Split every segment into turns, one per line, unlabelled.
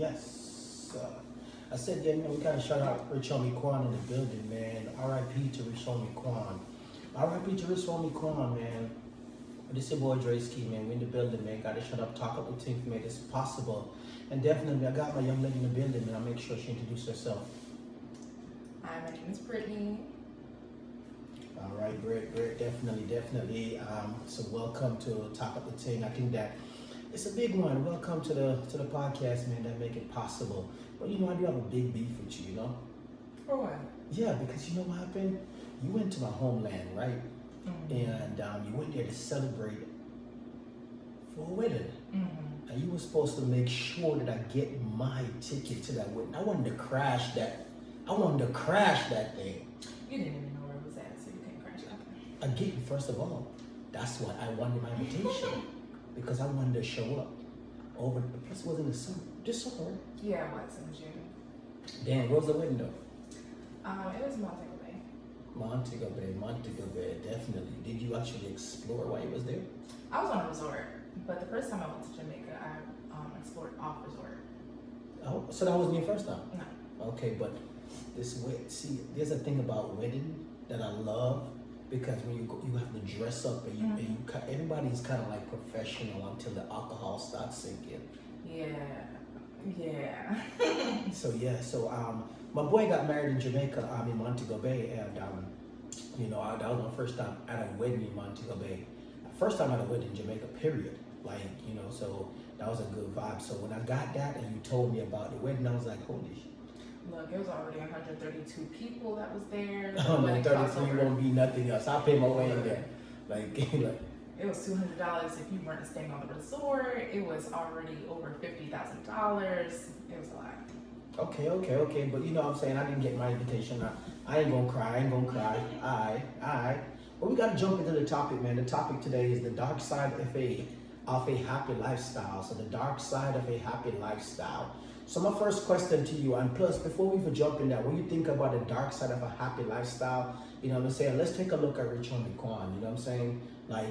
Yes. I said, yeah, we gotta shout out Rich Homie Quan in the building, man. R.I.P. to Rich Homie Quan. R.I.P. to Rich Homie Quan, man. This your boy Dre-Ski, man. We in the building, man. Gotta shut up, talk up the team to make this possible. And definitely, I got my young lady in the building, man. I'll make sure she introduces herself.
Hi, my name is Brittany.
All right, Britt, definitely. So welcome to Talk Up the Ting. I think that it's a big one. Welcome to the podcast, man. That make it possible. But I do have a big beef with you,
For what?
Yeah, because you know what happened? You went to my homeland, right?
Mm-hmm.
And you went there to celebrate for a wedding.
Mm-hmm.
And you were supposed to make sure that I get my ticket to that wedding. I wanted to crash that. Thing.
You didn't even know where it was at, so you couldn't crash that.
Again, first of all, that's what I wanted my invitation because I wanted to show up. Plus it was in the summer. This summer.
Yeah, it was in June.
Damn, where was the wedding though?
It was Montego Bay.
Montego Bay, definitely. Did you actually explore while you was there?
I was on a resort, but the first time I went to Jamaica, I explored off resort.
Oh, so that wasn't your first time?
No.
Okay, but there's a thing about wedding that I love because when you go, you have to dress up and everybody's kind of like professional until the alcohol starts sinking.
Yeah.
So my boy got married in Jamaica, in Montego Bay, and that was my first time at a wedding in Montego Bay. First time at a wedding in Jamaica, period. So that was a good vibe. So when I got that and you told me about the wedding, I was like, holy shit.
Look, it was already 132 people that was there.
Oh no, 33 won't be nothing else. I'll pay my way in there.
It was $200 if you weren't staying on the resort. It was already over $50,000. It was a lot.
Okay. But you know what I'm saying? I didn't get my invitation. I ain't gonna cry. Alright. Well, we gotta jump into the topic, man. The topic today is the dark side of a happy lifestyle. So the dark side of a happy lifestyle. So my first question to you, and plus before we even jump in that, when you think about the dark side of a happy lifestyle, let's take a look at Rich Homie Quan, you know what I'm saying? I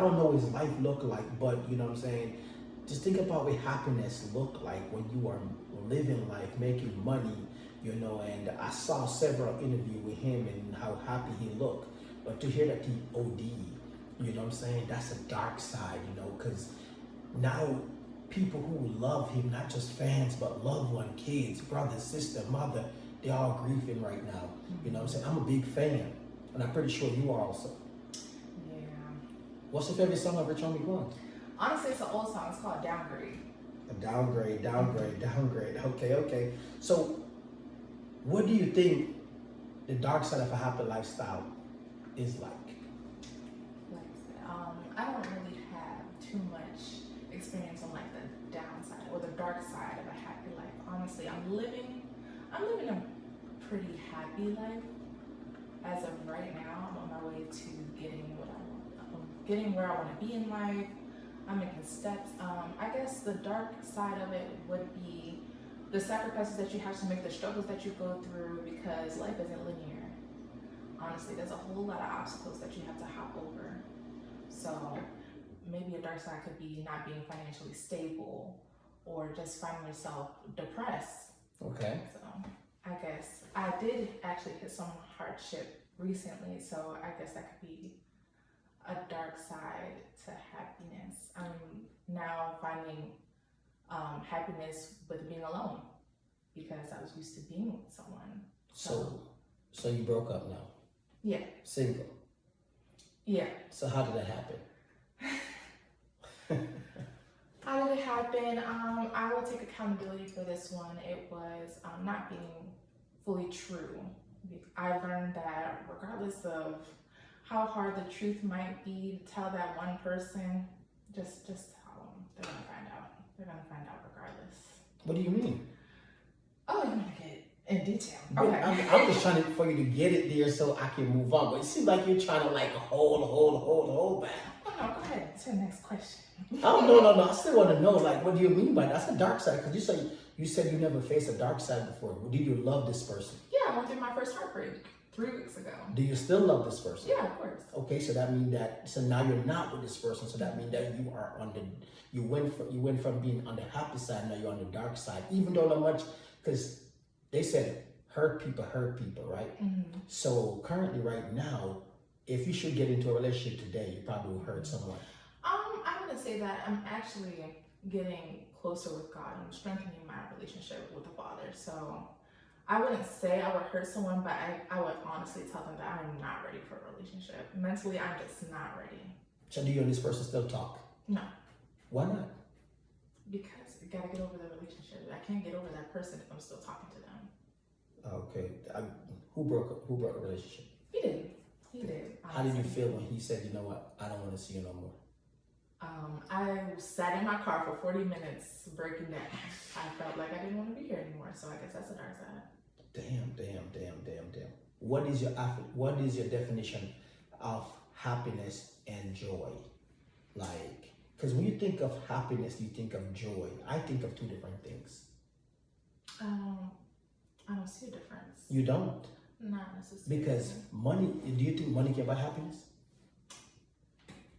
don't know what his life look like, but you know what I'm saying? Just think about what happiness look like when you are living life, making money, and I saw several interviews with him and how happy he looked. But to hear that he OD, you know what I'm saying? That's a dark side, because now people who love him, not just fans, but loved one, kids, brother, sister, mother, they're all grieving right now. You know what I'm saying? I'm a big fan, and I'm pretty sure you are also.
Yeah.
What's your favorite song of Rich Homie Quan?
Honestly, it's an old song. It's called Downgrade.
Downgrade. Okay. So, what do you think the dark side of a happy lifestyle is like?
I don't really have too much experience on like the downside or the dark side of a happy life. Honestly, I'm living a pretty happy life. As of right now, I'm on my way to getting what I want. I'm getting where I want to be in life. I'm making steps. I guess the dark side of it would be the sacrifices that you have to make, the struggles that you go through, because life isn't linear. Honestly, there's a whole lot of obstacles that you have to hop over. So maybe a dark side could be not being financially stable or just finding yourself depressed.
Okay.
So I guess I did actually hit some hardship recently, so I guess that could be a dark side to happiness. I'm now finding happiness with being alone because I was used to being with someone.
So you broke up now?
Yeah.
Single?
Yeah.
So how did that happen?
How did it happen? I will take accountability for this one. It was not being fully true. I learned that regardless of how hard the truth might be to tell that one person, just tell them. They're gonna find out. They're gonna find out regardless.
What do you mean?
Oh, you want to get in detail?
But
Okay.
I'm just trying for you to get it there so I can move on. But it seems like you're trying to hold back.
Oh, no, go ahead to the next question.
Oh no! I still want to know, what do you mean by that? That's a dark side, because you said you never faced a dark side before. Did you love this person?
Yeah, I went through my first heartbreak. 3 weeks ago.
Do you still love this person?
Yeah, of course.
Okay, so that means that now you're not with this person. So that means that you are on the you went from being on the happy side, now you're on the dark side. Even though not much, because they said hurt people, right?
Mm-hmm.
So currently, right now, if you should get into a relationship today, you probably will hurt someone.
I wouldn't say that. I'm actually getting closer with God. I'm strengthening my relationship with the Father. So I wouldn't say I would hurt someone, but I would honestly tell them that I'm not ready for a relationship. Mentally, I'm just not ready.
So do you and this person still talk?
No.
Why not?
Because you gotta get over the relationship. I can't get over that person if I'm still talking to them.
Okay. Who broke a relationship?
He did. He did.
How did you
honestly.
feel when he said, you know what, I don't want to see you no more?
I sat in my car for 40 minutes breaking down. I felt like I didn't want to be here anymore. So I guess that's the dark side.
Damn. What is your definition of happiness and joy? Like, because when you think of happiness, you think of joy. I think of two different things.
I don't see a difference.
You don't?
Not necessarily.
Because money, do you think money can buy happiness?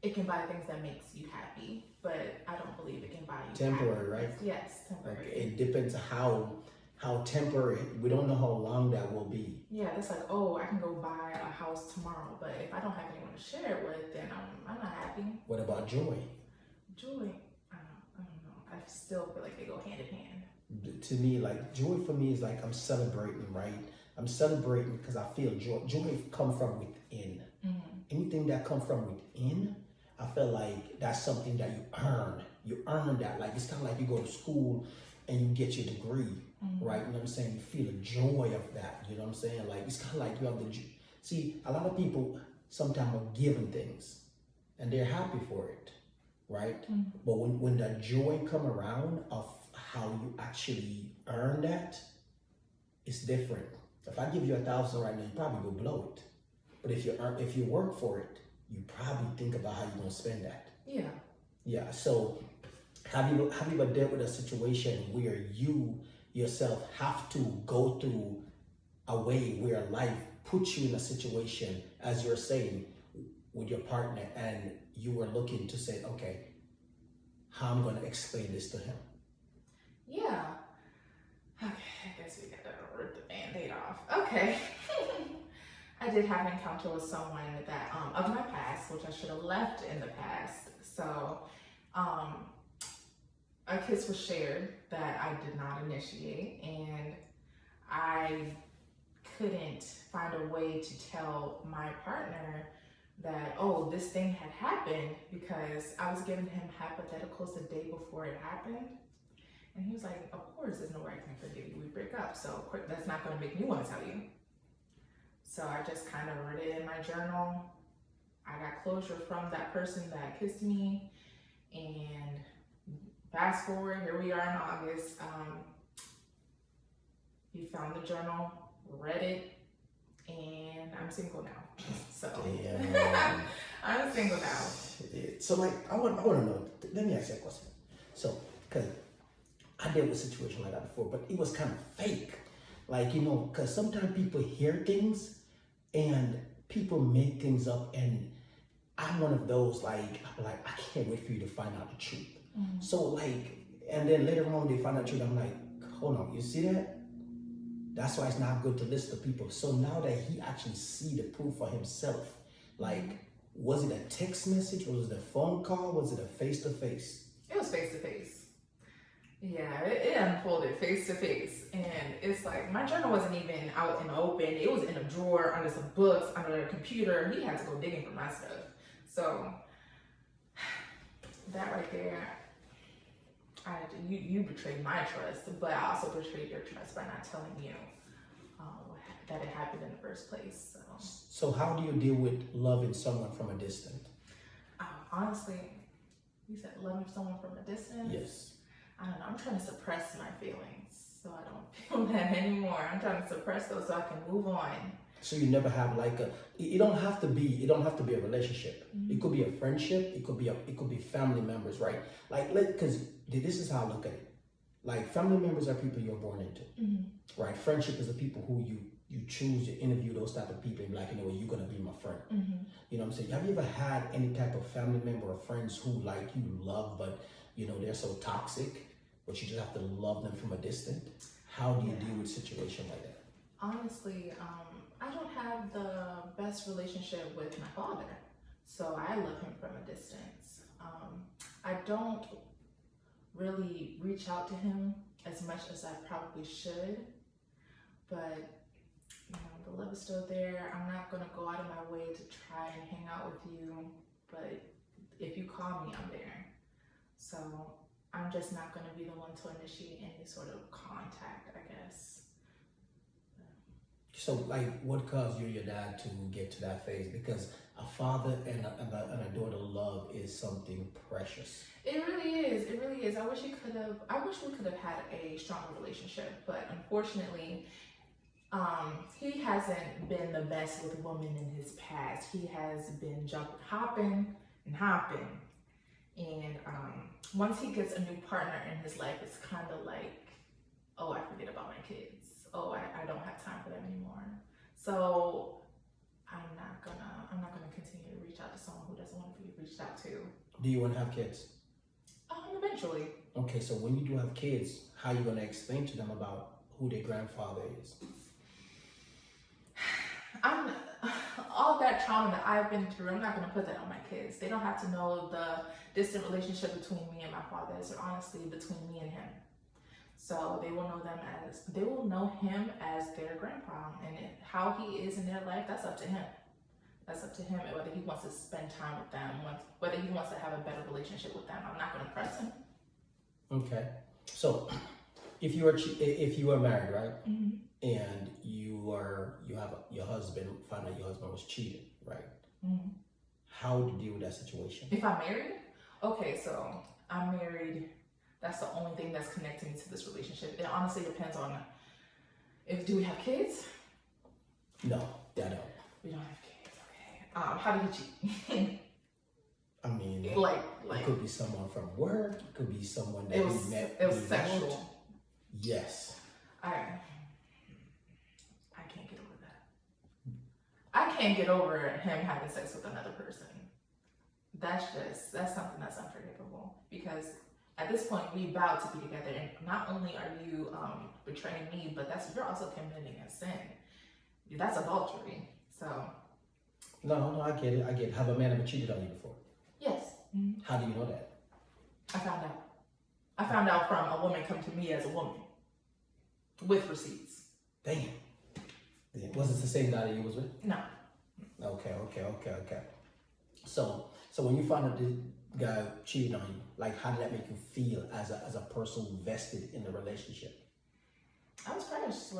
It can buy things that makes you happy, but I don't believe it can buy you
Temporary, right?
happiness. Yes, temporary.
Okay. It depends how temporary. We don't know how long that will be.
Yeah, it's like, oh, I can go buy a house tomorrow, but if I don't have anyone to share it with, then I'm not happy.
What about joy?
Joy, I don't know. I still feel like they go hand in hand.
To me, like joy for me is like I'm celebrating, right? I'm celebrating because I feel joy. Joy come from within.
Mm-hmm.
Anything that come from within, I feel like that's something that you earn. You earn that. Like it's kind of like you go to school and you get your degree, right? You know what I'm saying? You feel the joy of that. You know what I'm saying? Like it's kind of like you have the. See, a lot of people sometimes are given things, and they're happy for it, right? But when the joy come around of how you actually earn that, it's different. If I give you 1,000 right now, you probably will blow it. But if you work for it, you probably think about how you're gonna spend that.
Yeah.
Yeah. So have you ever dealt with a situation where you yourself have to go through a way where life puts you in a situation, as you're saying, with your partner, and you were looking to say, okay, how I'm gonna explain this to him?
Yeah. Okay, I guess we gotta rip the Band-Aid off. Okay. I did have an encounter with someone that of my past, which I should have left in the past. So a kiss was shared that I did not initiate, and I couldn't find a way to tell my partner that, oh, this thing had happened, because I was giving him hypotheticals the day before it happened. And he was like, of course, there's no way I can forgive you. We break up. So that's not going to make me want to tell you. So I just kind of wrote it in my journal. I got closure from that person that kissed me. And fast forward, here we are in August. He found the journal, read it, and I'm single now. So
Damn.
I'm single now.
So like, I want to know. Let me ask you a question. So, because I dealt with a situation like that before, but it was kind of fake. Like, you know, because sometimes people hear things and people make things up, and I'm one of those, like I can't wait for you to find out the truth. So like, and then later on they find out the truth, I'm like, hold on, you see that? That's why it's not good to listen to people. So now that he actually see the proof for himself, like, was it a text message? Was it a phone call? Was it a face-to-face?
It was face to face. Yeah, it unfolded face to face. And it's like, my journal wasn't even out in the open. It was in a drawer under some books, under a computer. He had to go digging for my stuff. So that right there, you betrayed my trust, but I also betrayed your trust by not telling you that it happened in the first place.
So how do you deal with loving someone from a distance?
Honestly, you said loving someone from a distance?
Yes.
I don't know, I'm trying to suppress my feelings so I don't feel that anymore. I'm trying to suppress those so I can move on.
So you never have like it don't have to be a relationship. It could be a friendship, it could be family members, right? Like, because this is how I look at it. Like, family members are people you're born into, right? Friendship is the people who you you choose to interview those type of people and be like, you know what, you're gonna be my friend.
Mm-hmm.
You know what I'm saying? Have you ever had any type of family member or friends who like you love, but you know they're so toxic, but you just have to love them from a distance? How do you deal with a situation like that?
Honestly, I don't have the best relationship with my father, so I love him from a distance. I don't really reach out to him as much as I probably should, but you know, the love is still there. I'm not gonna go out of my way to try and hang out with you, but if you call me, I'm there. So I'm just not gonna be the one to initiate any sort of contact, I guess.
So, like, what caused you and your dad to get to that phase? Because a father and a daughter love is something precious.
It really is. It really is. I wish we could have had a stronger relationship, but unfortunately, he hasn't been the best with women in his past. He has been hopping, and once he gets a new partner in his life, it's kind of like, oh, I forget about my kids. Oh, I don't have time for them anymore. So I'm not gonna continue to reach out to someone who doesn't want to be reached out to.
Do you want to have kids?
Eventually.
Okay, so when you do have kids, how are you going to explain to them about who their grandfather is?
All that trauma that I've been through, I'm not going to put that on my kids. They don't have to know the distant relationship between me and my father. It's honestly between me and him. So they will know him as their grandpa, and how he is in their life, that's up to him. That's up to him, and whether he wants to spend time with them, whether he wants to have a better relationship with them. I'm not going to press him.
Okay, so if you were married, right,
Mm-hmm.
and your husband found out your husband was cheating, right?
Mm-hmm.
How would you deal with that situation?
If I'm married, okay, so I'm married. That's the only thing that's connecting me to this relationship. It honestly depends on do we have kids?
No, I don't.
We don't have kids. Okay. How do you cheat?
I mean,
like
it could be someone from work. It could be someone that
it was
you met.
it was
without.
sexual.
Yes.
I can't get over that. I can't get over him having sex with another person. That's something that's unforgivable, because at this point we vowed to be together, and not only are you betraying me, but you're also committing a sin. That's adultery. So
No, I get it. Have a man ever cheated on you before?
yes. Mm-hmm.
How do you know that?
I found out from a woman come to me as a woman with receipts.
Damn. Was it the same guy that you was with?
No.
Okay. So when you found out this guy cheated on you, like, how did that make you feel as a person vested in the relationship?
I was crushed,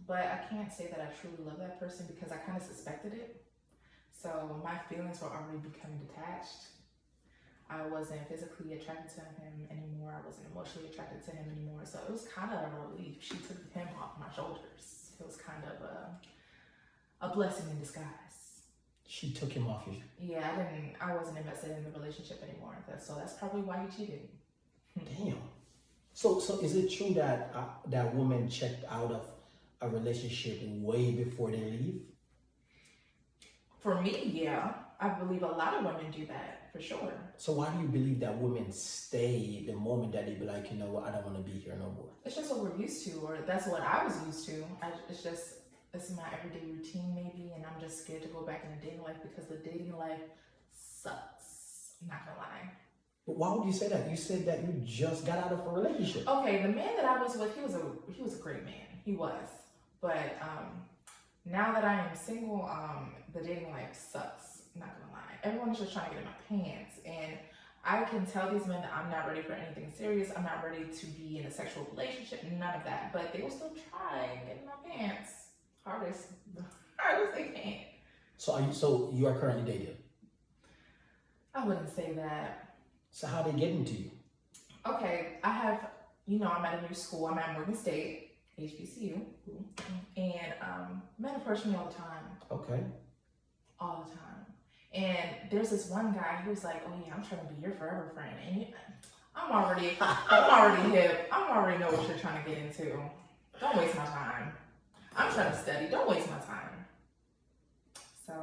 but I can't say that I truly love that person because I kind of suspected it. So my feelings were already becoming detached. I wasn't physically attracted to him anymore. I wasn't emotionally attracted to him anymore. So it was kind of a relief. She took him off my shoulders. It was kind of a blessing in disguise.
She took him off you.
Yeah, I wasn't invested in the relationship anymore. So that's probably why he cheated.
Damn. So is it true that that woman checked out of a relationship way before they leave?
For me, yeah. I believe a lot of women do that, for sure.
So why do you believe that women stay the moment that they be like, you know what, I don't want to be here no more?
It's just what we're used to, or that's what I was used to. It's my everyday routine maybe, and I'm just scared to go back into dating life because the dating life sucks. I'm not gonna lie.
But why would you say that? You said that you just got out of a relationship.
Okay, the man that I was with, he was a great man. He was. But now that I am single, the dating life sucks. I'm not gonna lie. Everyone's just trying to get in my pants, and I can tell these men that I'm not ready for anything serious. I'm not ready to be in a sexual relationship, none of that. But they will still try and get in my pants. Hardest they can.
So you are currently dating?
I wouldn't say that.
So how they getting to you?
Okay, I'm at a new school. I'm at Morgan State, HBCU, and men approach me all the time.
Okay.
All the time. And there's this one guy who's like, "Oh yeah, I'm trying to be your forever friend," and I'm already hip. I already know what you're trying to get into. Don't waste my time. I'm trying to study. Don't waste my time. So,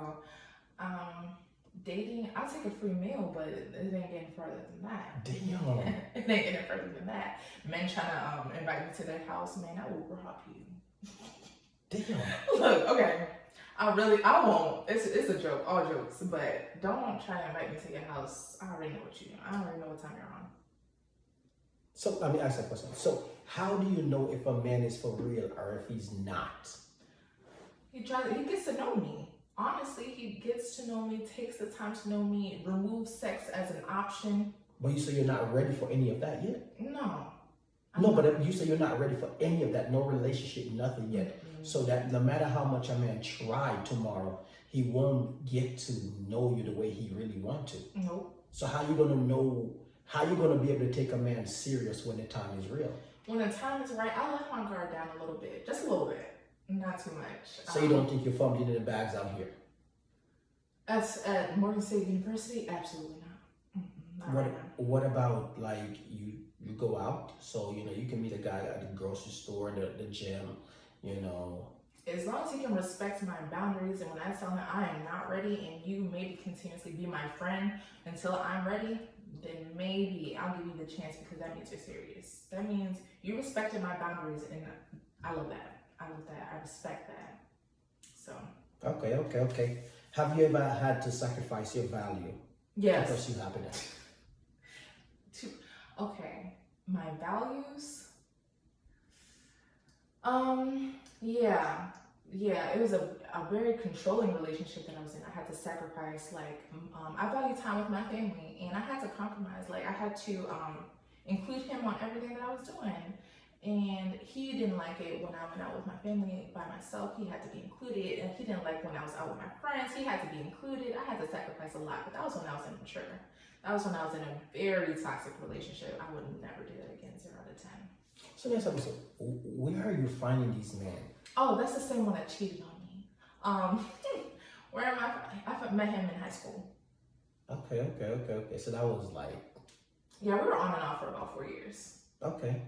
dating, I'll take a free meal, but it ain't getting further than that.
Damn.
It ain't getting further than that. Men trying to invite me to their house, man, I will rob you.
Damn.
Look, okay. I won't. It's a joke, all jokes, but don't try to invite me to your house. I already know what you do. I already know what time you're on.
So let me ask that question. So how do you know if a man is for real or if he's not?
He gets to know me. Honestly, he gets to know me, takes the time to know me, removes sex as an option.
But you say you're not ready for any of that yet?
No.
No, but you say you're not ready for any of that, no relationship, nothing yet. So that no matter how much a man tried tomorrow, he won't get to know you the way he really want to.
Nope.
So how you gonna know, how you gonna be able to take a man serious when the time is real?
When the time is right, I'll let my guard down a little bit. Just a little bit. Not too much.
So you don't think you're fumbling in the bags out here?
At Morgan State University? Absolutely not. Not right now.
What about like you go out, so you know you can meet a guy at the grocery store, the gym, you know.
As long as he can respect my boundaries, and when I tell him I am not ready and you maybe continuously be my friend until I'm ready, then maybe I'll give you the chance, because that means you're serious. That means you respected my boundaries, and I love that. I love that. I respect that. So.
Okay. Have you ever had to sacrifice your value?
Yes.
Because you happiness.
Okay, my values. Yeah. It was a very controlling relationship that I was in. I had to sacrifice, I value time with my family, and I had to compromise. Like, I had to include him on everything that I was doing. And he didn't like it when I went out with my family by myself. He had to be included. And he didn't like when I was out with my friends. He had to be included. I had to sacrifice a lot, but that was when I was immature. That was when I was in a very toxic relationship. I would never do that again, 0 to 10.
So next episode, where are you finding these men?
Oh, that's the same one that cheated on me. Where am I? I met him in high school.
Okay. So that was like...
Yeah, we were on and off for about 4 years.
Okay.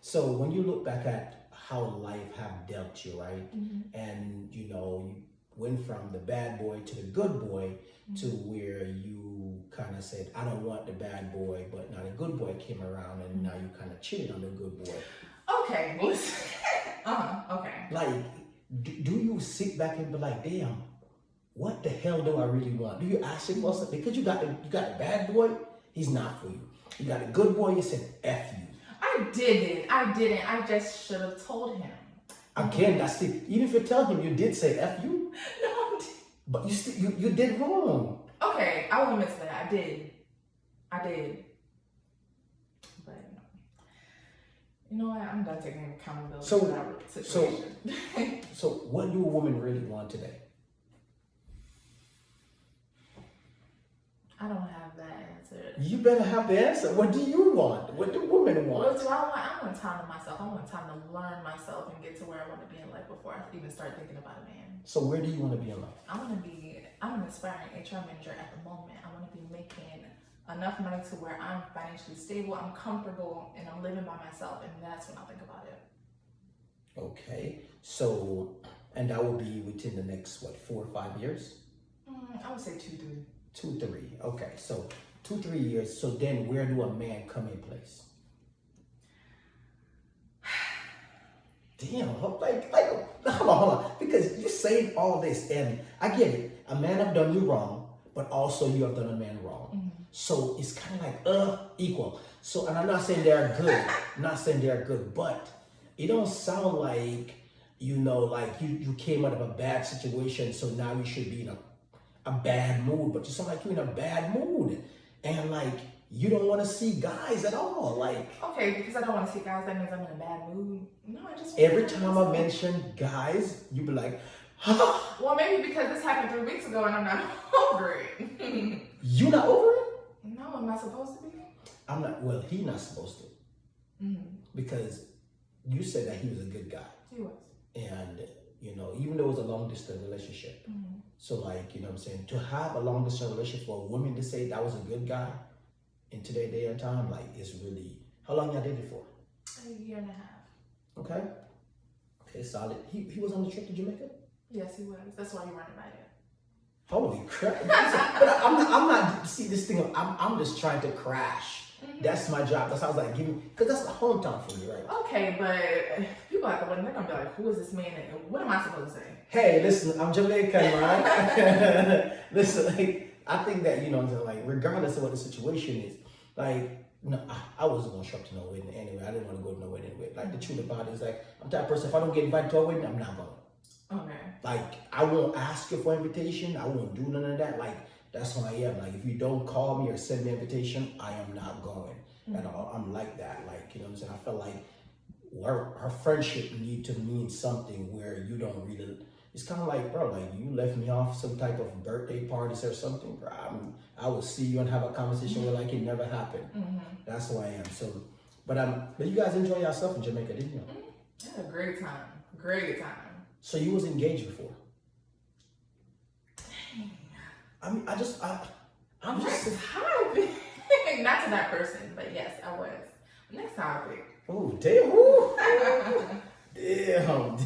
So when you look back at how life have dealt you, right?
Mm-hmm.
And you know, you went from the bad boy to the good boy, to where you kind of said, I don't want the bad boy, but now the good boy came around, and now you kind of cheated on the good boy.
Okay. Okay.
Like, do you sit back and be like, damn, what the hell do I really want? Do you ask yourself, because you got the bad boy, he's not for you. You got a good boy, you said F you.
I didn't. I just should have told him.
Again, that's the, even if you tell him you did say F you,
No,
but you still, you did wrong.
okay, I will admit to that. I did. But you know what? I'm done taking accountability for that situation.
So what do a woman really want today?
I don't have that answer.
You better have the answer. What do you want? What do women want?
What do I want? I want time to myself. I want time to learn myself and get to where I want to be in life before I even start thinking about a man.
So where do you want to be in life?
I'm an aspiring HR manager at the moment. I want to be making enough money to where I'm financially stable, I'm comfortable, and I'm living by myself, and that's when I'll think about it.
Okay. So, and that will be within the next, 4 or 5 years?
I would say 2, 3.
2, 3. Okay. So 2, 3 years. So then where do a man come in place? Damn, like, hold on. Because you're saying all this, and I get it. A man have done you wrong, but also you have done a man wrong.
Mm-hmm.
So it's kind of like, equal. So, and I'm not saying they're good, but it don't sound like, you know, like you came out of a bad situation, so now you should be in a bad mood, but you sound like you're in a bad mood. And like, you don't want to see guys at all. Like,
okay, because I don't want to see guys, that means I'm in a bad mood. No, I just
every time I mention guys, you be like, huh?
Well, maybe because this happened 3 weeks ago and I'm not over it.
You not over it?
No, am I supposed to be?
I'm not. Well, he not supposed to, because you said that he was a good guy.
He was.
And you know, even though it was a long distance relationship, so like, you know what I'm saying, to have a long distance relationship for a woman to say that was a good guy in today's day and time, like, it's really, how long y'all dated for?
A year and a half.
Okay. Okay, solid. He was on the trip to Jamaica?
Yes, he was. That's why you weren't invited.
Holy crap. But I'm not, see this thing, I'm just trying to crash. That's my job. That's how I was like, because that's the hometown for me, right?
Okay, but people at the wedding, they're gonna be like, who is this man and what am I supposed to say?
Hey, listen, I'm Jamaican, right? Listen, like, I think that, you know, like, regardless of what the situation is, like, no, I wasn't gonna show up to no wedding anyway. I didn't want to go to no wedding anyway. Like, the truth about it is, like, I'm the type of person, if I don't get invited to a wedding, I'm not going.
Okay.
Like, I won't ask you for an invitation. I won't do none of that. Like, that's who I am. Like, if you don't call me or send me an invitation, I am not going at all. I'm like that. Like, you know what I'm saying? I felt like our friendship need to mean something where you don't really. It's kind of like, bro, like you left me off some type of birthday parties or something, bro. I will see you and have a conversation where like it never happened. That's who I am. So, but you guys enjoy yourself in Jamaica, didn't you?
I had a great time. Great time.
So you was engaged before? I mean, I'm just.
Not to that person, but yes, I was. Next topic.
Oh, damn. Ooh. Damn.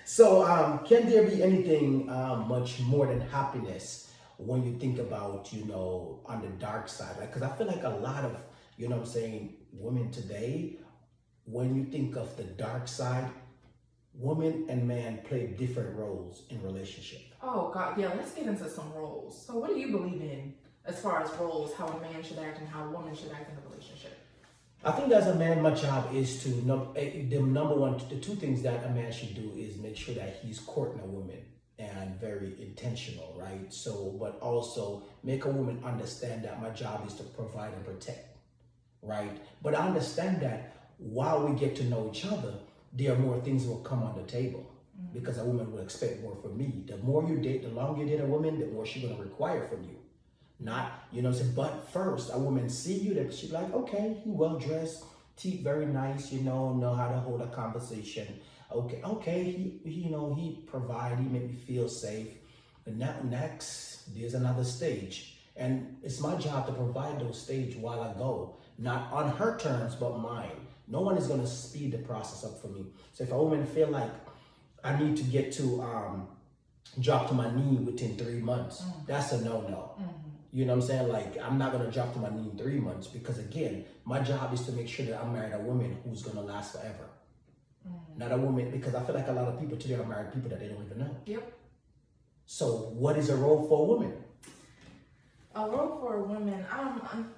So, can there be anything much more than happiness when you think about, you know, on the dark side? Like, because I feel like a lot of, you know what I'm saying, women today, when you think of the dark side, woman and man play different roles in relationship.
Oh God, yeah. Let's get into some roles. So, what do you believe in as far as roles? How a man should act and how a woman should act in a relationship?
I think as a man, my job is to the two things that a man should do is make sure that he's courting a woman and very intentional, right? So, but also make a woman understand that my job is to provide and protect, right? But I understand that while we get to know each other, there are more things that will come on the table because a woman will expect more from me. The more you date, the longer you date a woman, the more she's going to require from you. Not, you know what I'm saying? But first, a woman see you, that she's like, okay, he well dressed, teeth very nice, you know how to hold a conversation. Okay, he you know, he provide, he make me feel safe. And now next, there's another stage. And it's my job to provide those stages while I go. Not on her terms, but mine. No one is gonna speed the process up for me. So if a woman feel like I need to get to drop to my knee within 3 months, that's a no-no. You know what I'm saying? Like, I'm not gonna drop to my knee in 3 months because again, my job is to make sure that I'm married a woman who's gonna last forever. Not a woman, because I feel like a lot of people today are married people that they don't even know.
Yep.
So what is a role for a woman?
A role for a woman,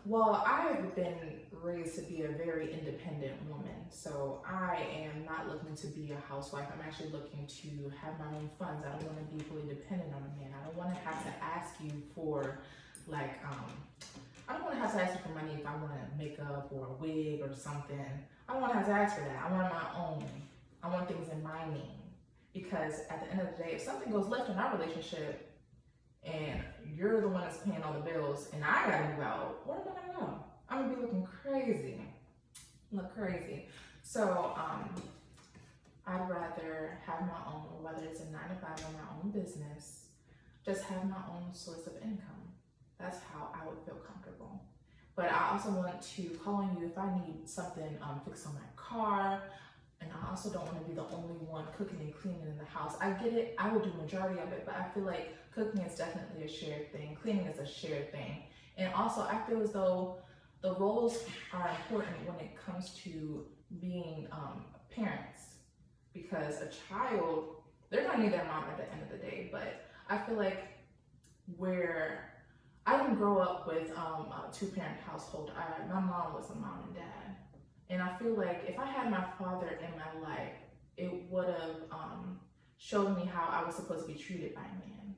well, I've been raised to be a very independent woman. So I am not looking to be a housewife. I'm actually looking to have my own funds. I don't want to be fully dependent on a man. I don't want to have to ask you for like, I don't want to have to ask you for money if I want a makeup or a wig or something. I don't want to have to ask for that. I want my own. I want things in my name. Because at the end of the day, if something goes left in our relationship and you're the one that's paying all the bills and I gotta move out, where am I gonna go? I'm gonna be looking crazy. Look crazy. So I'd rather have my own, whether it's a 9-to-5 or my own business, just have my own source of income. That's how I would feel comfortable. But I also want to call on you if I need something fixed on my car. And I also don't want to be the only one cooking and cleaning in the house. I get it, I will do majority of it, but I feel like cooking is definitely a shared thing. Cleaning is a shared thing. And also I feel as though the roles are important when it comes to being parents. Because a child, they're gonna need their mom at the end of the day, but I feel like where I didn't grow up with a two-parent household. My mom was a mom and dad. And I feel like if I had my father in my life, it would have showed me how I was supposed to be treated by a man.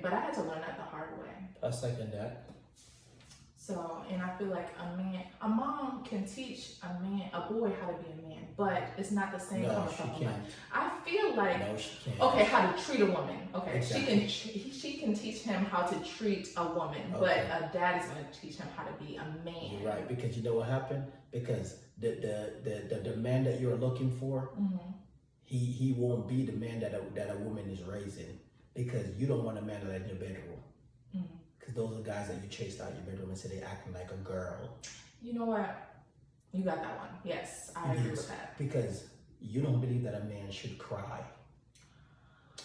But I had to learn that the hard way.
I second that.
So, and I feel like a mom can teach a boy how to be a man, but it's not the same.
No, she can't.
I feel like,
no, she can't.
Okay, how to treat a woman. Okay,
exactly.
she can teach him how to treat a woman,
okay.
But a dad is going to teach him how to be a man.
You're right, because you know what happened? Because the man that you're looking for, he won't be the man that a woman is raising, because you don't want a man like in your bedroom. Because those are guys that you chased out your bedroom and said they acting like a girl.
You know what? You got that one. Yes, I agree
Yes,
with that.
because you don't believe that a man should cry.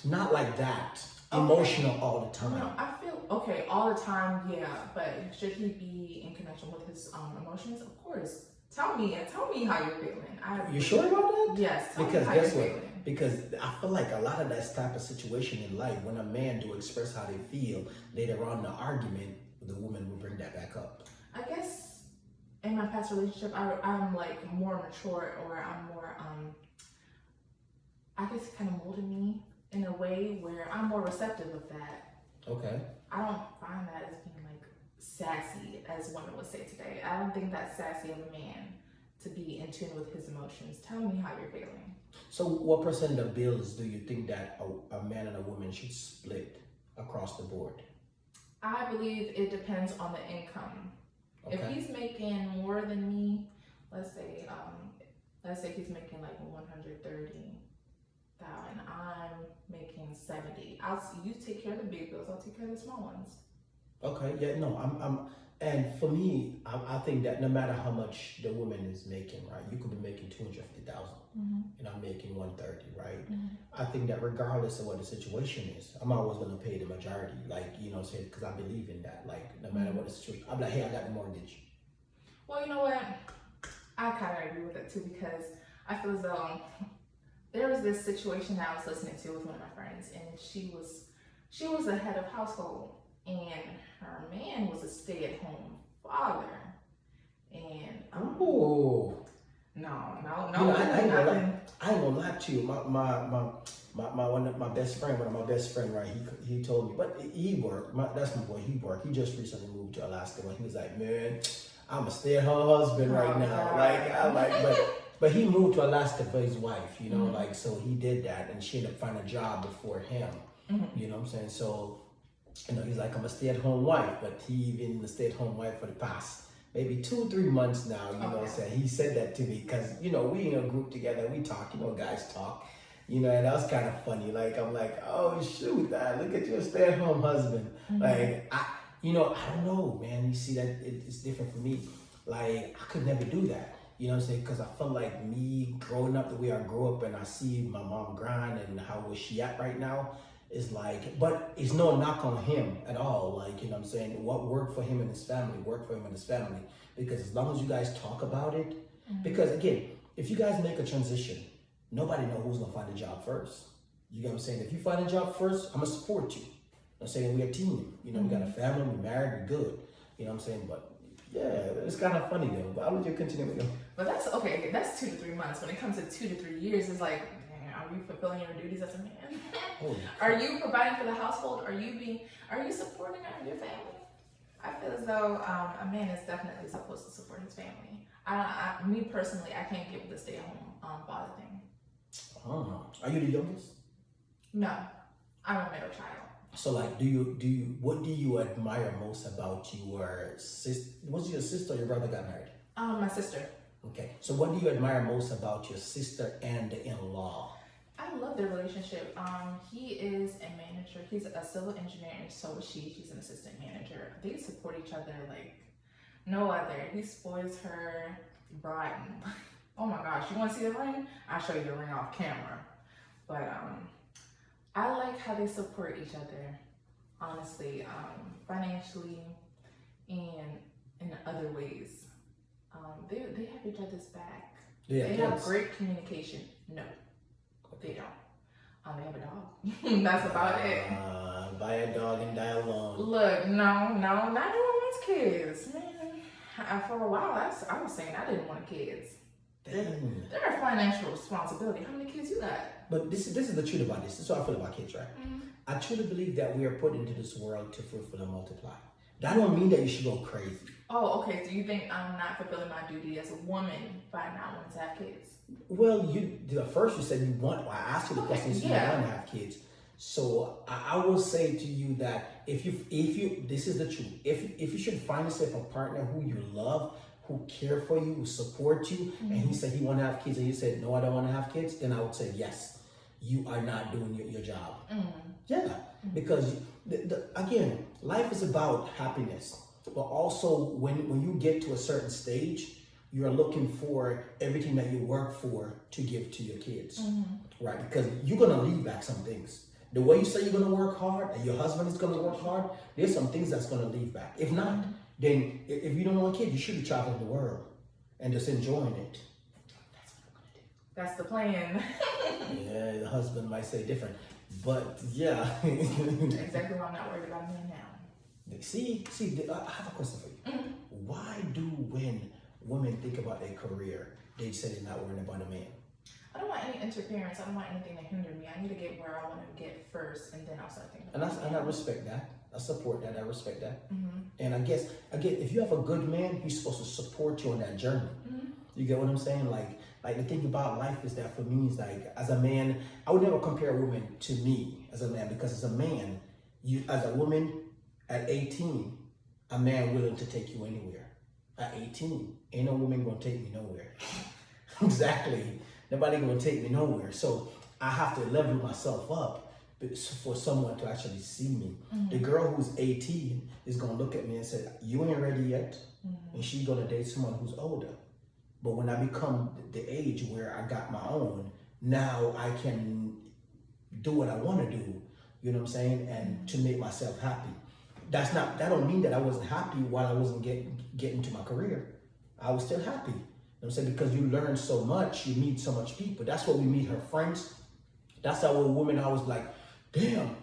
Not like that.
Okay.
Emotional all the time.
No, I feel okay all the time. Yeah, but should he be in connection with his emotions? Of course. Tell me how you're feeling.
You sure about that?
Yes. Tell
Because
me how
guess
you're
what?
feeling.
Because I feel like a lot of that type of situation in life, when a man do express how they feel, later on in the argument, the woman will bring that back up.
I guess in my past relationship, I'm like more mature, or I'm more I guess it kind of molded me in a way where I'm more receptive of that.
Okay.
I don't find that as being like sassy, as women would say today. I don't think that's sassy of a man to be in tune with his emotions. Tell me how you're feeling.
So what percent of bills do you think that a man and a woman should split across the board?
I believe it depends on the income.
Okay.
If he's making more than me, let's say he's making like 130,000, I'm making 70. You take care of the big bills, I'll take care of the small ones.
Okay, yeah, no, and for me, I think that no matter how much the woman is making, right, you could be making 250,000, and I'm making 130, right? I think that regardless of what the situation is, I'm always gonna pay the majority, like, you know, say, because I believe in that, like, no matter what the situation, I'm like, hey, I got the mortgage.
Well, you know what? I kind of agree with it too, because I feel as though there was this situation that I was listening to with one of my friends, and she was the head of household, and her man was a stay-at-home father. And
Oh,
no,
you know, I ain't gonna lie to you. One of my best friend, right? He told me, but he worked. That's my boy. He worked. He just recently moved to Alaska, and he was like, man, I'm a stay-at-home husband right now.
God.
Like, I like, but he moved to Alaska for his wife, you know, like, so he did that, and she ended up finding a job before him. You know what I'm saying? So, you know, he's like, I'm a stay-at-home wife, but he been a stay-at-home wife for the past maybe 2-3 months now, you know what I'm saying? He said that to me because, you know, we in a group together, we talk, you know, guys talk, you know, and that was kind of funny. Like, I'm like, oh, shoot, look at your stay-at-home husband. Like, I don't know, man. You see that it's different for me. Like, I could never do that. You know what I'm saying? Because I felt like me growing up the way I grew up, and I see my mom grind and how was she at right now. Is like, but it's no knock on him at all. Like, you know what I'm saying? What worked for him and his family, worked for him and his family. Because as long as you guys talk about it, because again, if you guys make a transition, nobody know who's gonna find a job first. You know what I'm saying? If you find a job first, I'm gonna support you. I'm saying we're a team. You know, we got a family, we're married, we're good. You know what I'm saying? But yeah, it's kind of funny though. But I'll let you continue with them.
But that's okay. That's 2 to 3 months. When it comes to 2 to 3 years, it's like, are you fulfilling your duties as a man? Are you providing for the household? Are you supporting your family? I feel as though a man is definitely supposed to support his family. Me personally, I can't get with the stay-at-home father thing.
Oh, are you the youngest?
No, I'm a middle child.
So, like, what do you admire most about your sister? Was your sister or your brother got married?
My sister.
Okay. So, what do you admire most about your sister and the in-law?
I love their relationship. He is a manager. He's a civil engineer, and so is she. She's an assistant manager. They support each other like no other. He spoils her bride. Oh my gosh, you want to see the ring? I'll show you the ring off camera. But I like how they support each other, honestly, financially and in other ways. They have each other's back.
Yeah,
they have great communication. No. They don't. They have a dog. That's about it.
Buy a dog and die alone.
Look, no, not everyone wants kids. Man, for a while, I was saying I didn't want kids. They're a financial responsibility. How many kids you got?
But this is the truth about this. This is what I feel about kids, right? I truly believe that we are put into this world to fulfill and multiply. That don't mean that you should go crazy.
Oh, okay. So you think I'm not fulfilling my duty as a woman by not wanting to have kids?
Well, first you said you want. I asked you the question. You want to have kids. So I will say to you that if you this is the truth. If you should find yourself a partner who you love, who care for you, who support you, and he said he want to have kids, and you said no, I don't want to have kids, then I would say yes, you are not doing your job. Yeah, because again, life is about happiness, but also when you get to a certain stage, you're looking for everything that you work for to give to your kids, right? Because you're gonna leave back some things. The way you say you're gonna work hard and your husband is gonna work hard, there's some things that's gonna leave back. If not, then if you don't want kids, you should be traveling the world and just enjoying it.
That's the plan.
Yeah, the husband might say different, but yeah.
Exactly why I'm not worried about a man now.
See, I have a question for you. Why do when women think about their career, they say they're not worrying about a man?
I don't want any interference. I don't want anything to hinder me. I need to get where I want to get first, and then I'll start thinking.
And I respect that. I support that. I respect that. And I guess again, if you have a good man, he's supposed to support you on that journey. You get what I'm saying? Like the thing about life is that for me, is like as a man, I would never compare a woman to me as a man, because as a man, you as a woman at 18, a man willing to take you anywhere. At 18, ain't no woman gonna take me nowhere. Exactly. Nobody gonna take me nowhere. So I have to level myself up for someone to actually see me. The girl who's 18 is gonna look at me and say, you ain't ready yet. And she's gonna date someone who's older. But when I become the age where I got my own, now I can do what I wanna do, you know what I'm saying? And to make myself happy. That don't mean that I wasn't happy while I wasn't getting to my career. I was still happy. You know what I'm saying? Because you learn so much, you meet so much people. That's what we meet her friends. That's how a woman, I was like, damn,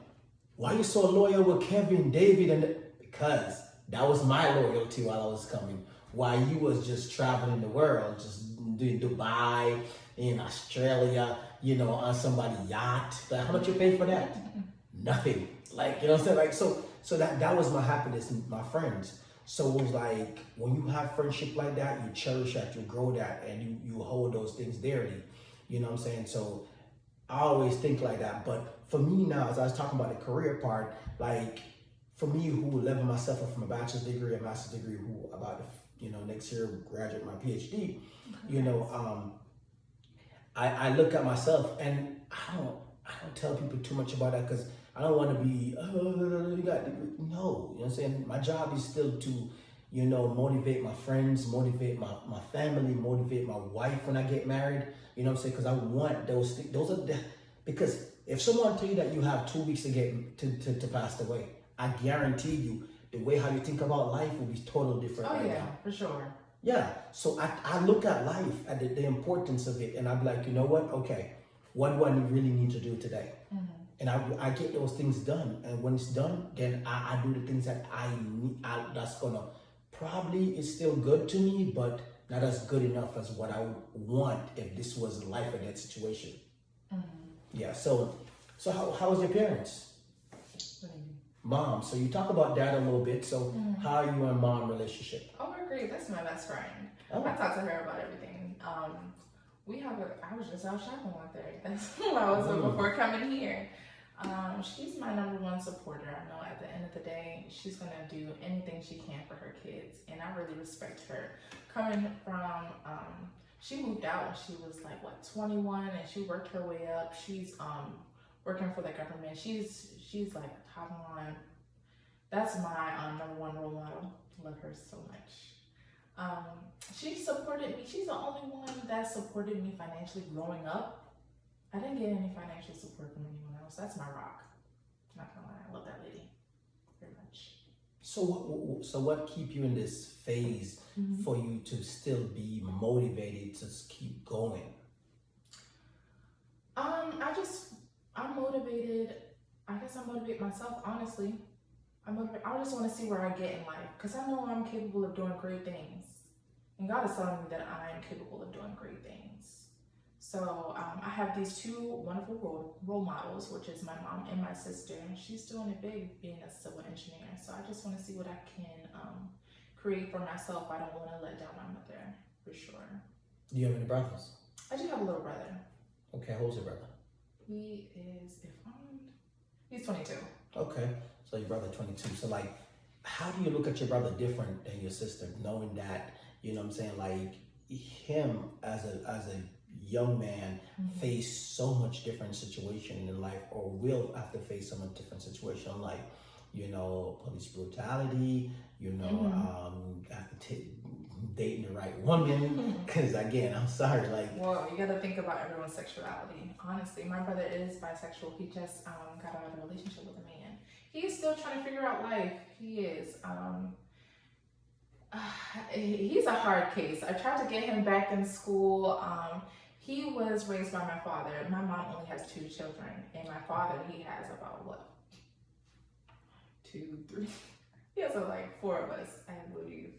why you so loyal with Kevin, David, because that was my loyalty while I was coming. While you was just traveling the world, just doing Dubai, in Australia, you know, on somebody's yacht. Like, how much you pay for that? Nothing. Like, you know what I'm saying? Like, so that was my happiness, my friends. So it was like, when you have friendship like that, you cherish that, you grow that, and you hold those things dearly. You know what I'm saying? So I always think like that. But for me now, as I was talking about the career part, like for me who level myself up from a bachelor's degree, a master's degree, who about to, next year graduate my PhD, I look at myself and I don't tell people too much about that, because I don't want to be, you got degree. No, you know what I'm saying? My job is still to, motivate my friends, motivate my family, motivate my wife when I get married, you know what I'm saying? Because I want those things. Those are because if someone tell you that you have 2 weeks to get to pass away, I guarantee you the way how you think about life will be totally different.
Oh yeah, for sure.
Yeah, so I look at life, at the importance of it, and I'm like, you know what? Okay, what do I really need to do today? And I get those things done, and when it's done, then I do the things that I need. That's gonna probably is still good to me, but not as good enough as what I would want if this was a life or death situation. Yeah. So how was your parents? Mom. So you talk about dad a little bit. So how are you and mom relationship?
Oh, we're great. That's my best friend.
Oh.
I talk to her about everything. I was just out shopping one day. That's who I was before coming here. She's my #1 supporter. I know at the end of the day, she's gonna do anything she can for her kids, and I really respect her. Coming from, she moved out when she was like 21, and she worked her way up. She's working for the government. She's like top line. That's my #1 role model. Love her so much. She supported me. She's the only one that supported me financially growing up. I didn't get any financial support from anyone else. That's my rock. Not gonna lie, I love that lady very much.
So what keep you in this phase for you to still be motivated to keep going?
I'm motivated. I guess I motivate myself, honestly. I just want to see where I get in life, because I know I'm capable of doing great things. And God is telling me that I am capable of doing great things. So I have these 2 wonderful role models, which is my mom and my sister. She's doing it big, being a civil engineer. So I just want to see what I can create for myself. I don't want to let down my mother, for sure.
Do you have any brothers?
I do have a little brother.
Okay, how old's your brother?
He's 22.
Okay, so your brother 22. So like, how do you look at your brother different than your sister, knowing that, you know what I'm saying, like him as a young man faced so much different situation in life, or will have to face some different situation, like, police brutality, have to dating the right woman. Because again, I'm sorry, like,
Well, you gotta think about everyone's sexuality. Honestly, my brother is bisexual. He just got out of a relationship with a man. He's still trying to figure out life. He is. He's a hard case. I tried to get him back in school. He was raised by my father. My mom only has 2 children, and my father, he has about what? 2, 3. He has like 4 of us, I believe.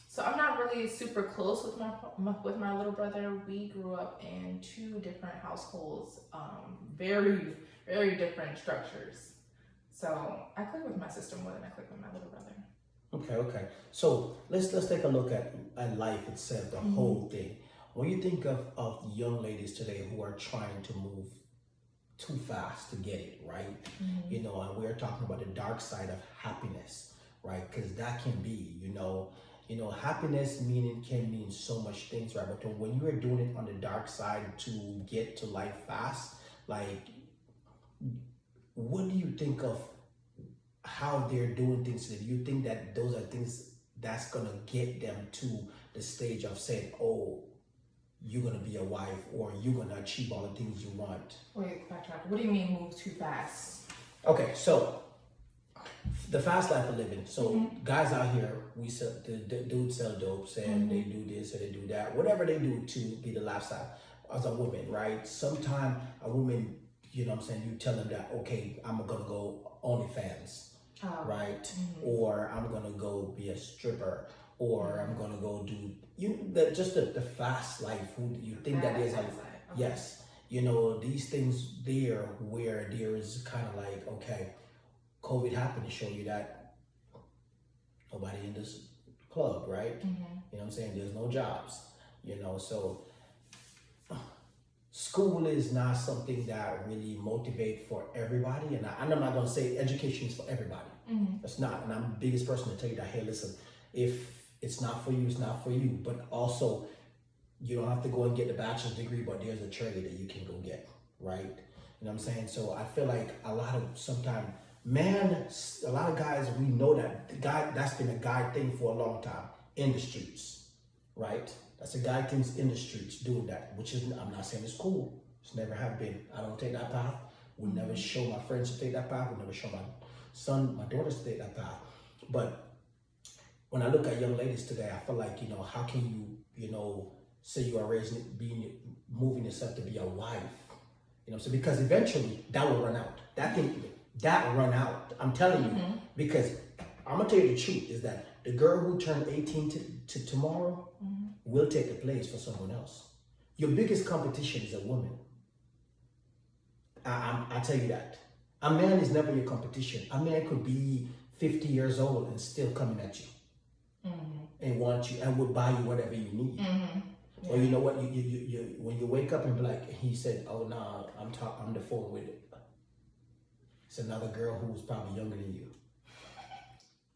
So I'm not really super close with my little brother. We grew up in 2 different households, very, very different structures. So I click with my sister more than I click with my little brother.
Okay. So let's take a look at life itself, the whole thing. When you think of young ladies today who are trying to move too fast to get it, right? You know, and we're talking about the dark side of happiness, right? Because that can be, you know, happiness can mean so much things, right? But when you are doing it on the dark side to get to life fast, like, what do you think of how they're doing things? Do you think that those are things that's gonna get them to the stage of saying, oh, you're gonna be a wife, or you're gonna achieve all the things you want?
Wait, backtrack. What do you mean move too fast?
Okay, so the fast life of living. So guys out here, we sell the dudes sell dope, and they do this and they do that, whatever they do to be the lifestyle. As a woman, right? Sometime a woman, you know what I'm saying, you tell them that, okay, I'm gonna go OnlyFans, right? Or I'm gonna go be a stripper, or I'm gonna go do the fast life. Who you think that is? Yes, you know, these things there where there is kind of like, okay, COVID happened to show you that nobody in this club, right? You know what I'm saying? There's no jobs, you know, so school is not something that really motivate for everybody. And I'm not gonna say education is for everybody. It's not, and I'm the biggest person to tell you that, hey, listen, if it's not for you, it's not for you. But also, you don't have to go and get the bachelor's degree, but there's a trade that you can go get, right? You know what I'm saying? So I feel like a lot of guys, we know that that's been a guy thing for a long time in the streets, right? That's a guy thing in the streets doing that, which is, I'm not saying it's cool. It's never have been. I don't take that path. We never show my friends to take that path. We never show my daughters to take that path. But when I look at young ladies today, I feel like, you know, how can you know, say you are moving yourself to be a wife? You know, so because eventually that will run out. That will run out. I'm telling you, because I'm gonna tell you the truth is that the girl who turned 18 to tomorrow will take the place for someone else. Your biggest competition is a woman. I tell you that. A man is never your competition. A man could be 50 years old and still coming at you and want you and would buy you whatever you need. Or you know what? You when you wake up and be like, he said, "Oh no, I'm the phone with it." It's another girl who's probably younger than you.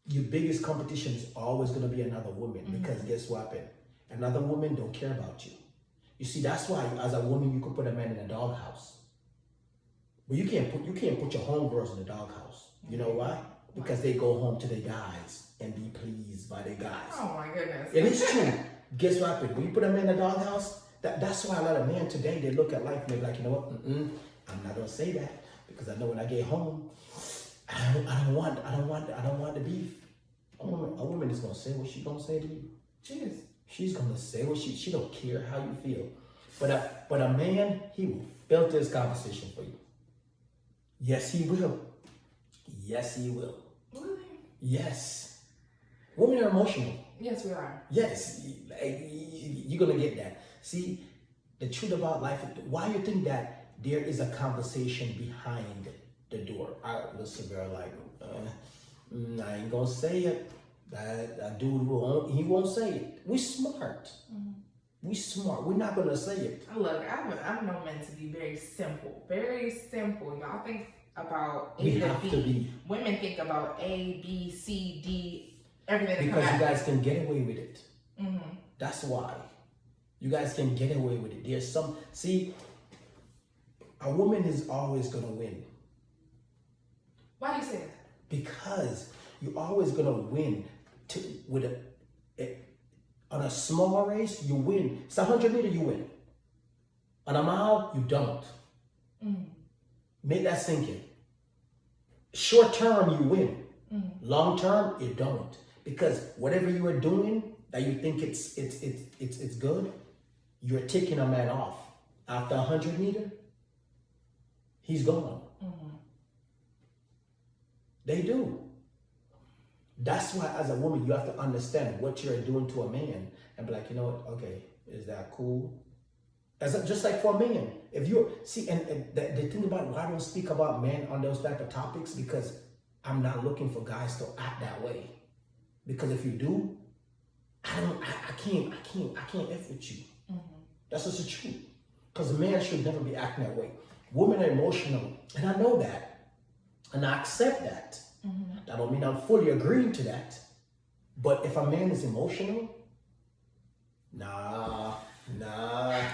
Your biggest competition is always going to be another woman, because guess what happened? Another woman don't care about you. You see, that's why as a woman you could put a man in a doghouse, but you can't put your homegirls in the doghouse. You know why? Because they go home to their guys and be pleased by their guys.
Oh my goodness!
It is true. Guess what happened? When you put a man in a doghouse, that's why a lot of men today, they look at life and they're like, you know what? I'm not gonna say that, because I know when I get home, I don't want the beef. A woman is gonna say what she's gonna say to you. She's gonna say what she don't care how you feel. But a man, he will filter this conversation for you. Yes, he will. Yes, he will.
Really?
Yes. Women are emotional.
Yes, we are.
Yes, you're gonna get that. See, the truth about life. Why you think that there is a conversation behind the door? Listen, girl, like, I ain't gonna say it. That dude he won't say it. We smart. We smart. We're not gonna say it.
Look, I've known men to be very simple. Very simple. Y'all think about
We
A to
have
B.
to be.
Women think about A, B, C, D, everything.
Because you guys can get away with it.
Mm-hmm.
That's why. You guys can get away with it. There's a woman is always gonna win.
Why do you say that?
Because you're always gonna win with On a small race, you win. It's 100 meter, you win. On a mile, you don't. Make that sink in. Short term, you win. Long term, you don't. Because whatever you are doing that you think it's good, you're taking a man off. After 100 meter, he's gone. They do. That's why, as a woman, you have to understand what you're doing to a man and be like, you know what? Okay, is that cool? Just like for men, if you see, and the thing about why I don't speak about men on those type of topics, because I'm not looking for guys to act that way. Because if you do, I can't F with you. That's just the truth. Because a man should never be acting that way. Women are emotional, and I know that, and I accept that. That don't mean I'm fully agreeing to that. But if a man is emotional, nah.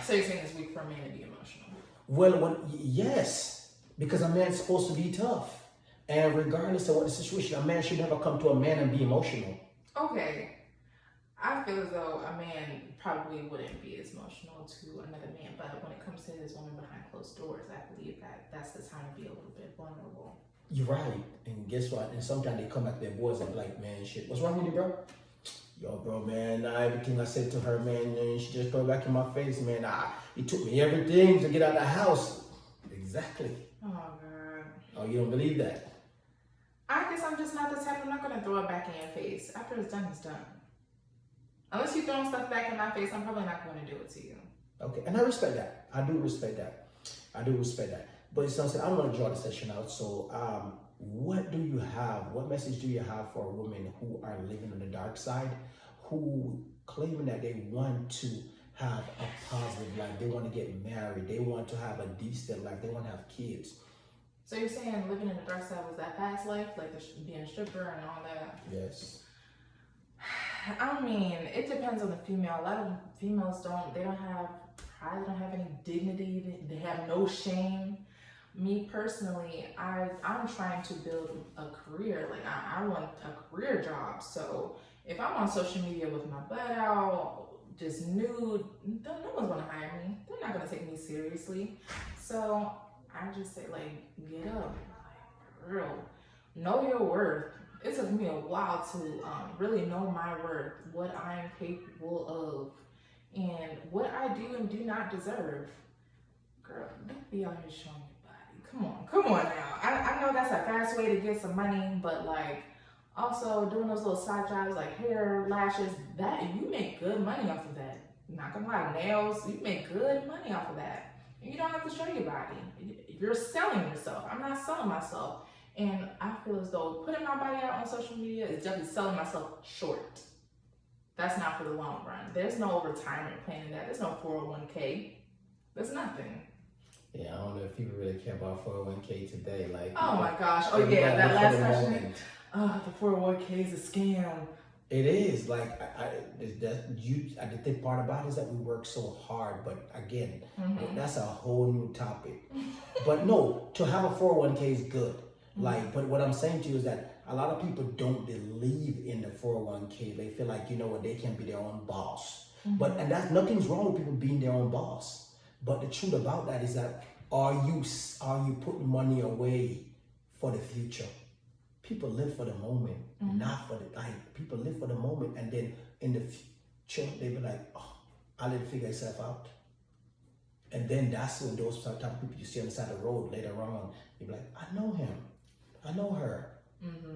So you're saying it's weak for a man to be emotional?
Well, yes, because a man's supposed to be tough. And regardless of what the situation, a man should never come to a man and be emotional.
Okay. I feel as though a man probably wouldn't be as emotional to another man, but when it comes to his woman behind closed doors, I believe that's the time to be a little bit vulnerable.
You're right. And guess what? And sometimes they come back to their boys and be like, man, shit, what's wrong with you, bro? Yo, bro, man, everything I said to her, man, and she just threw it back in my face, man. He took me everything to get out of the house. Exactly.
Oh, God.
Oh, you don't believe that?
I guess I'm just not the type. I'm not going to throw it back in your face. After it's done, it's done. Unless you're throwing stuff back in my face, I'm probably not going to do it to you.
Okay, and I respect that. I do respect that. But it's something I don't want to draw the session out. So, what do you have? What message do you have for women who are living on the dark side, who claiming that they want to have a positive life, they want to get married, they want to have a decent life, they want to have kids?
So you're saying living in the dark side was that past life, like being a stripper and all that?
Yes.
I mean, it depends on the female. A lot of females they don't have pride, they don't have any dignity, they have no shame. Me personally, I'm trying to build a career. Like I want a career job. So if I'm on social media with my butt out, just nude, no one's gonna hire me. They're not gonna take me seriously. So I just say, like, get up, like, girl, know your worth. It took me a while to really know my worth, what I'm capable of, and what I do and do not deserve. Girl, don't be out here showing your body. Come on now. I know that's a fast way to get some money, but like also doing those little side jobs like hair, lashes, that you make good money off of that. Not gonna lie, nails, you make good money off of that. And you don't have to show your body. You're selling yourself. I'm not selling myself. And I feel as though putting my body out on social media is definitely selling myself short. That's not for the long run. There's no retirement plan in that. There's no 401k. There's nothing.
Yeah, I don't know if people really care about 401k today. Like,
oh my gosh. Oh yeah, that last question. Oh, the 401k is a scam.
It is. Like, the thing part about it is that we work so hard, but again, that's a whole new topic. But no, to have a 401k is good. Like, but what I'm saying to you is that a lot of people don't believe in the 401k. They feel like, you know what, they can be their own boss. And that's nothing's wrong with people being their own boss. But the truth about that is that are you putting money away for the future? People live for the moment, not for the like. People live for the moment, and then in the future they be like, "Oh, I'll let it figure itself out." And then that's when those type of people you see on the side of the road later on, you be like, "I know him, I know her."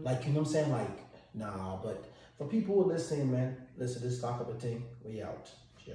Like, you know what I'm saying? Like, nah. But for people who are listening, man, listen to this talk of a thing. We out. Yeah.